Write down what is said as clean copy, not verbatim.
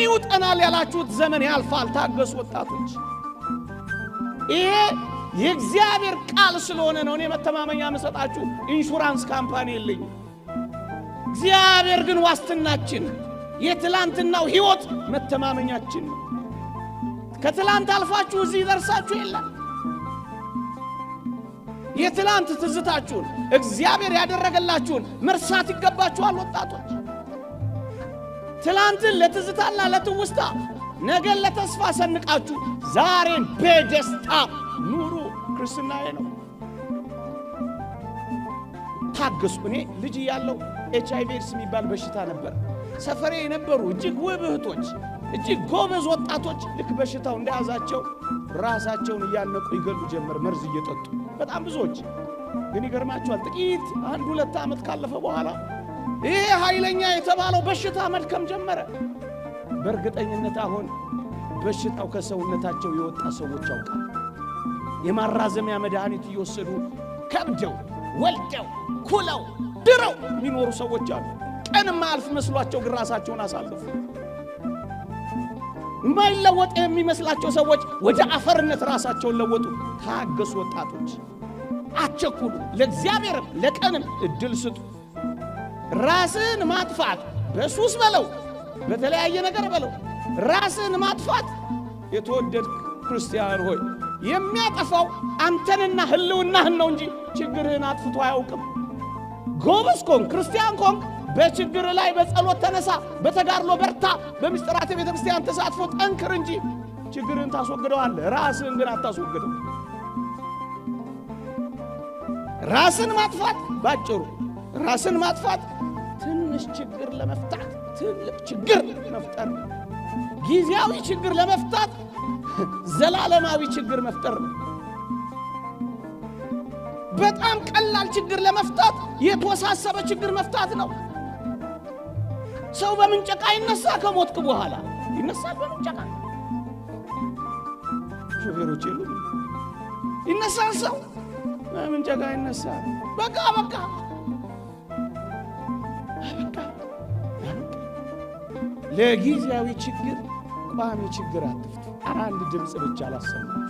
ምን ይውጠናል ያላችሁት ዘመን ያልፋል። ታገሱ ወጣቶች። ይሄ የእግዚአብሔር ቃል ስለሆነ ነው። እኔ መተማመኛ መሰጣችሁ ኢንሹራንስ ካምፓኒ የለኝ። እግዚአብሔር ግን ዋስትናችን፣ የትላንትናው ሕይወት መተማመኛችን። ከትላንት አልፋችሁ እዚህ ደርሳችሁ የለም። የትላንት ትዝታችሁን እግዚአብሔር ያደረገላችሁን መርሳት ይገባችኋል ወጣቶች። ትላንትን ለትዝታና ለትውስታ ነገን ለተስፋ ሰንቃችሁ ዛሬን በደስታ ኑሩ። ክርስትናዬ ነው። ታገሱ። እኔ ልጅ ያለው HIV ኤድስ የሚባል በሽታ ነበር። ሰፈሬ የነበሩ እጅግ ውብ እህቶች፣ እጅግ ጎበዝ ወጣቶች ልክ በሽታው እንደያዛቸው ራሳቸውን እያነቁ ይገሉ ጀመር፣ መርዝ እየጠጡ በጣም ብዙዎች። ግን ይገርማችኋል ጥቂት 1-2 ዓመት ካለፈ በኋላ ይሄ ኃይለኛ የተባለው በሽታ መድከም ጀመረ። በእርግጠኝነት አሁን በሽታው ከሰውነታቸው የወጣ ሰዎች ያውቃል። የማራዘሚያ መድኃኒት እየወሰዱ ከብደው ወልደው ኩለው ድረው የሚኖሩ ሰዎች አሉ። ቀን ማልፍ መስሏቸው ግን ራሳቸውን አሳልፉ። የማይለወጥ የሚመስላቸው ሰዎች ወደ አፈርነት ራሳቸውን ለወጡ። ታገሱ ወጣቶች፣ አትቸኩሉ። ለእግዚአብሔርም ለቀንም እድል ስጡ። ራስን ማጥፋት በሱስ በለው በተለያየ ነገር በለው ራስን ማጥፋት የተወደድክ ክርስቲያን ሆይ የሚያጠፋው አንተንና ህልውናህን ነው እንጂ ችግርህን አጥፍቶ አያውቅም። ጎበዝ ኮንክ ክርስቲያን ኮንክ በችግር ላይ በጸሎት ተነሳ፣ በተጋድሎ በርታ፣ በምስጢራት ቤተክርስቲያን ተሳትፎ ጠንክር እንጂ ችግርህን ታስወግደዋለህ። ራስህን ግን አታስወግደው። ራስን ማጥፋት ባጭሩ ራስን ማጥፋት ትንሽ ችግር ለመፍታት ትልቅ ችግር መፍጠር፣ ጊዜያዊ ችግር ለመፍታት ዘላለማዊ ችግር መፍጠር ነው። በጣም ቀላል ችግር ለመፍታት የተወሳሰበ ችግር መፍታት ነው። ሰው በምንጨቃ ይነሳ፣ ከሞትክ በኋላ ይነሳል በምንጨቃ። ሾፌሮች የሉ ይነሳል፣ ሰው በምንጨቃ ይነሳል። በቃ ለጊዜያዊ ችግር ቋሚ ችግር አትፍቱ። አንድ ድምፅ ብቻ አላሰማችሁ።